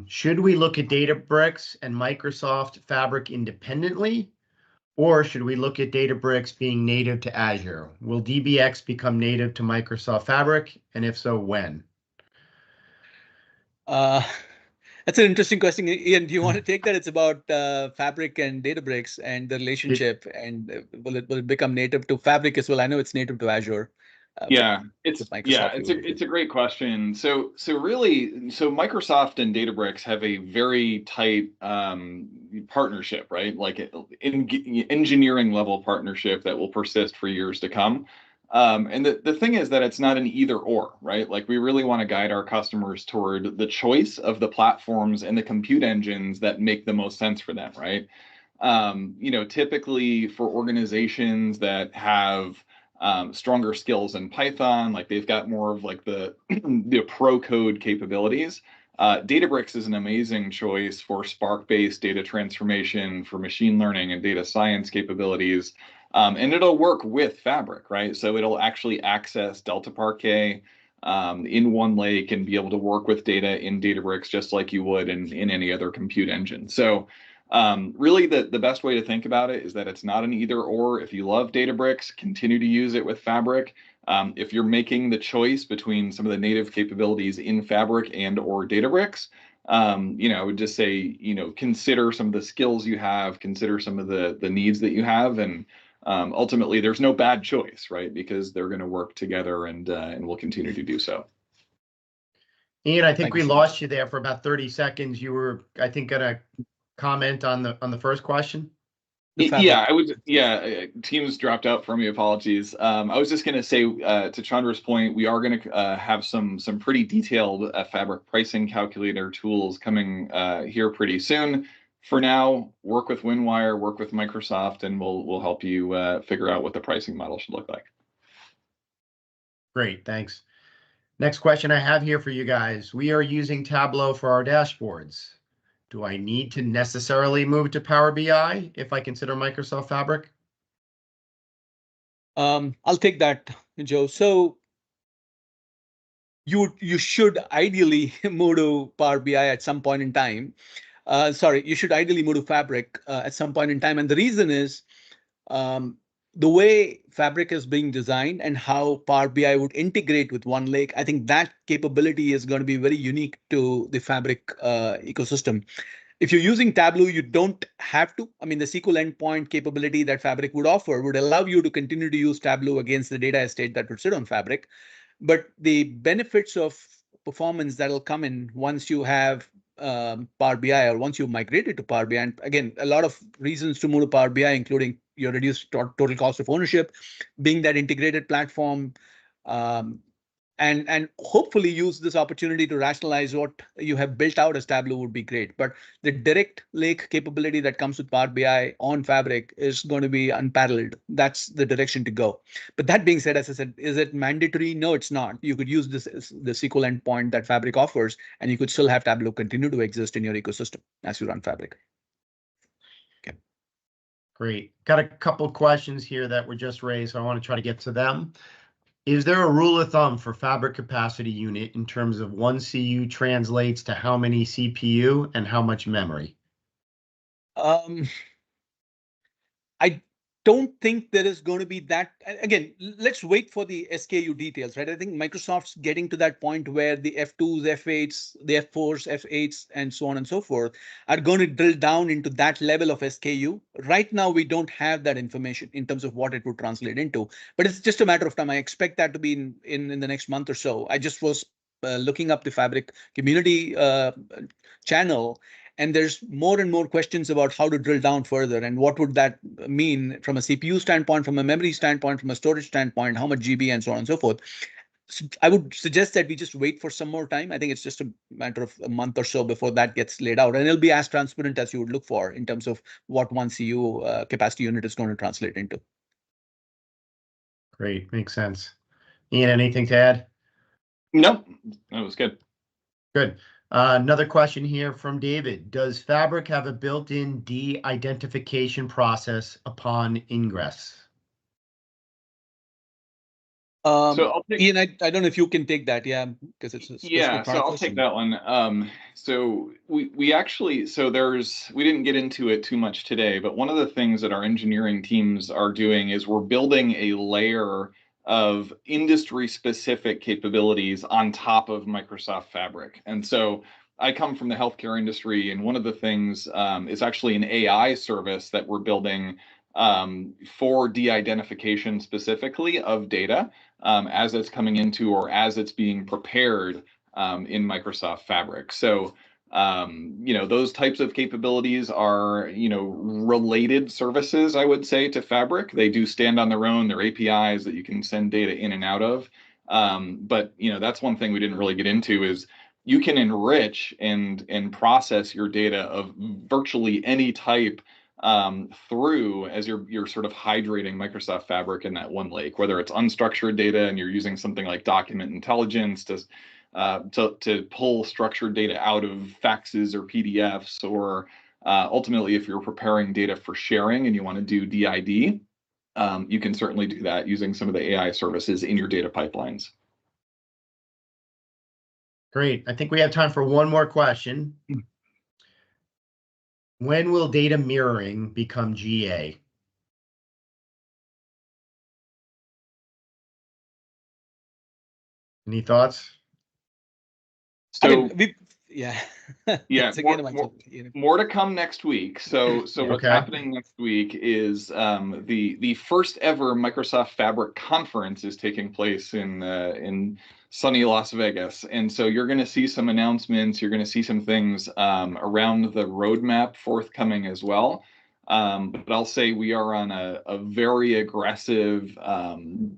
Should we look at Databricks and Microsoft Fabric independently, or should we look at Databricks being native to Azure? Will DBX become native to Microsoft Fabric, and if so, when? That's an interesting question. Ian, do you want to take that? It's about Fabric and Databricks and the relationship, and will it become native to Fabric as well? I know it's native to Azure. Yeah, it's a great question. So Microsoft and Databricks have a very tight partnership, right? Like engineering level partnership that will persist for years to come. And the thing is that it's not an either or, right? Like we really want to guide our customers toward the choice of the platforms and the compute engines that make the most sense for them, right? Typically for organizations that have stronger skills in Python, like they've got more of like the pro code capabilities. Databricks is an amazing choice for Spark-based data transformation, for machine learning and data science capabilities. And it'll work with Fabric, right? So it'll actually access Delta Parquet in one lake and be able to work with data in Databricks just like you would in any other compute engine. So really the best way to think about it is that it's not an either or. If you love Databricks, continue to use it with Fabric. If you're making the choice between some of the native capabilities in Fabric and or Databricks, I would just say, consider some of the skills you have, consider some of the needs that you have, and ultimately there's no bad choice, right? Because they're going to work together and will continue to do so. Ian, I think we lost you there for about 30 seconds. You were, I think, going to comment on the first question. Yeah, Teams dropped out for me. Apologies. I was just going to say, to Chandra's point, we are going to have some pretty detailed Fabric pricing calculator tools coming here pretty soon. For now, work with WinWire, work with Microsoft, and we'll help you figure out what the pricing model should look like. Great, thanks. Next question I have here for you guys. We are using Tableau for our dashboards. Do I need to necessarily move to Power BI if I consider Microsoft Fabric? I'll take that, Joe. So you should ideally move to Power BI at some point in time. You should ideally move to Fabric at some point in time. And the reason is the way Fabric is being designed and how Power BI would integrate with one lake. I think that capability is going to be very unique to the Fabric ecosystem. If you're using Tableau, you don't have to. I mean, the SQL endpoint capability that Fabric would offer would allow you to continue to use Tableau against the data estate that would sit on Fabric. But the benefits of performance that will come in once you have Power BI or once you've migrated to Power BI, and again, a lot of reasons to move to Power BI, including your reduced total cost of ownership, being that integrated platform, and hopefully use this opportunity to rationalize what you have built out as Tableau would be great. But the direct lake capability that comes with Power BI on Fabric is going to be unparalleled. That's the direction to go. But that being said, as I said, is it mandatory? No, it's not. You could use the SQL endpoint that Fabric offers, and you could still have Tableau continue to exist in your ecosystem as you run Fabric. Okay. Great. Got a couple questions here that were just raised, so I want to try to get to them. Is there a rule of thumb for Fabric capacity unit in terms of 1 CU translates to how many CPU and how much memory? I don't think there is going to be that. Again, let's wait for the SKU details, right? I think Microsoft's getting to that point where the F2s, F8s, the F4s, F8s, and so on and so forth are going to drill down into that level of SKU. Right now, we don't have that information in terms of what it would translate into, but it's just a matter of time. I expect that to be in the next month or so. I just was looking up the Fabric community channel, and there's more and more questions about how to drill down further and what would that mean from a CPU standpoint, from a memory standpoint, from a storage standpoint, how much GB, and so on and so forth. So I would suggest that we just wait for some more time. I think it's just a matter of a month or so before that gets laid out, and it'll be as transparent as you would look for in terms of what 1 CU capacity unit is going to translate into. Great, makes sense. Ian, anything to add? Nope, that was good. Good. Another question here from David. Does Fabric have a built-in de-identification process upon ingress? So I'll take, Ian, I don't know if you can take that, yeah, because it's a yeah, so I'll take that one. So we actually, we didn't get into it too much today, but one of the things that our engineering teams are doing is we're building a layer of industry-specific capabilities on top of Microsoft Fabric. And so I come from the healthcare industry, and one of the things is actually an AI service that we're building for de-identification specifically of data as it's coming into or as it's being prepared in Microsoft Fabric. So those types of capabilities are, related services, I would say, to Fabric. They do stand on their own. They're APIs that you can send data in and out of. But, that's one thing we didn't really get into is you can enrich and process your data of virtually any type through as you're sort of hydrating Microsoft Fabric in that one lake, whether it's unstructured data and you're using something like document intelligence to pull structured data out of faxes or PDFs, or ultimately if you're preparing data for sharing and you want to do DID, you can certainly do that using some of the AI services in your data pipelines. Great. I think we have time for one more question. When will data mirroring become GA? Any thoughts? So yeah. More to come next week. So what's happening next week is the first ever Microsoft Fabric conference is taking place in sunny Las Vegas, and so you're going to see some announcements. You're going to see some things around the roadmap forthcoming as well. But I'll say we are on a very aggressive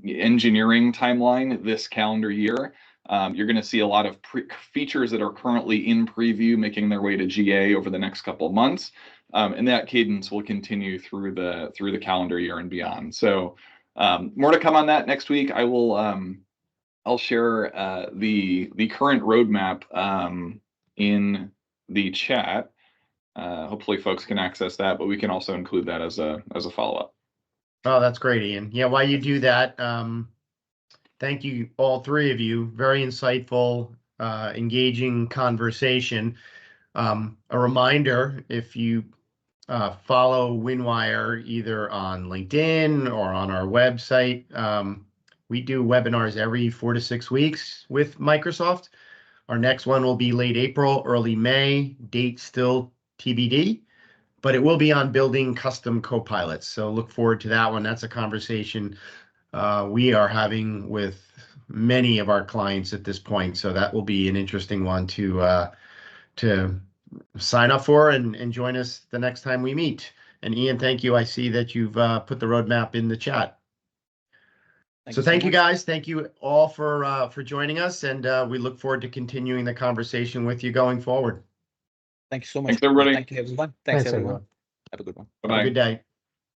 engineering timeline this calendar year. You're going to see a lot of features that are currently in preview making their way to GA over the next couple of months, and that cadence will continue through the calendar year and beyond. So more to come on that next week. I'll share the current roadmap in the chat. Hopefully, folks can access that, but we can also include that as a follow-up. Oh, that's great, Ian. Yeah, while you do that. Thank you, all three of you. Very insightful, engaging conversation. A reminder, if you follow WinWire either on LinkedIn or on our website, we do webinars every 4 to 6 weeks with Microsoft. Our next one will be late April, early May, date still TBD, but it will be on building custom copilots. So look forward to that one. That's a conversation we are having with many of our clients at this point, so that will be an interesting one to sign up for and join us the next time we meet. And Ian, thank you. I see that you've put the roadmap in the chat. So thank you much. guys. Thank you all for joining us, and we look forward to continuing the conversation with you going forward. Thank you so much. Thanks, everybody. Thank you, everyone. Thanks, everyone. everyone. Have a good one. Have a good day.